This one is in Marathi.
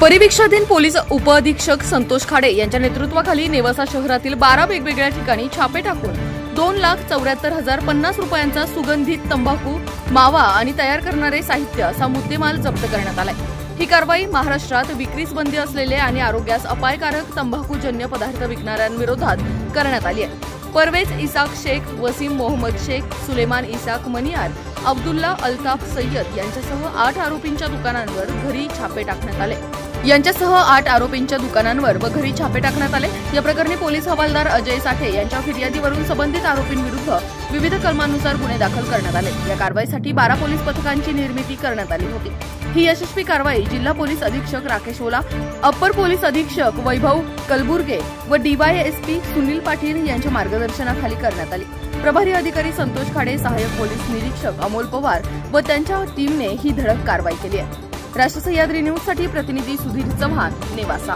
परिवीक्षाधीन पोलीस उपअधीक्षक संतोष खाडे यांच्या नेतृत्वाखाली नेवासा शहरातील 12 वेगवेगळ्या ठिकाणी छापे टाकून 2,74,050 रुपयांचा सुगंधित तंबाखू, मावा आणि तयार करणारे साहित्य असा मुद्देमाल जप्त करण्यात आलाय। ही कारवाई महाराष्ट्रात विक्रीस बंदी असलेले आणि आरोग्यास अपायकारक तंबाखूजन्य पदार्थ विकणाऱ्यांविरोधात करण्यात आली आहे। परवेज इसाक शेख, वसीम मोहम्मद शेख, सुलेमान इसाक मनियार, अब्दुल्ला अल्ताफ सय्यद यांच्यासह 8 आरोपींच्या दुकानांवर घरी छापे टाकण्यात आले। या प्रकरणी पोलीस हवालदार अजय साठे यांच्या फिर्यादीवरून संबंधित आरोपींविरुद्ध विविध कलमांनुसार गुन्हे दाखल करण्यात आले। या कारवाईसाठी 12 पोलीस पथकांची निर्मिती करण्यात आली होती। ही यशस्वी कारवाई जिल्हा पोलीस अधीक्षक राकेश ओला, अप्पर पोलीस अधीक्षक वैभव कलबुर्गे व डीवायएसपी सुनील पाटील यांच्या मार्गदर्शनाखाली करण्यात आली। प्रभारी अधिकारी संतोष खाडे, सहाय्यक पोलीस निरीक्षक अमोल पवार व त्यांच्या टीमने ही धडक कारवाई केली आहे। राष्ट्र सह्याद्री न्यूजसाठी प्रतिनिधी सुधीर चव्हाण, नेवासा।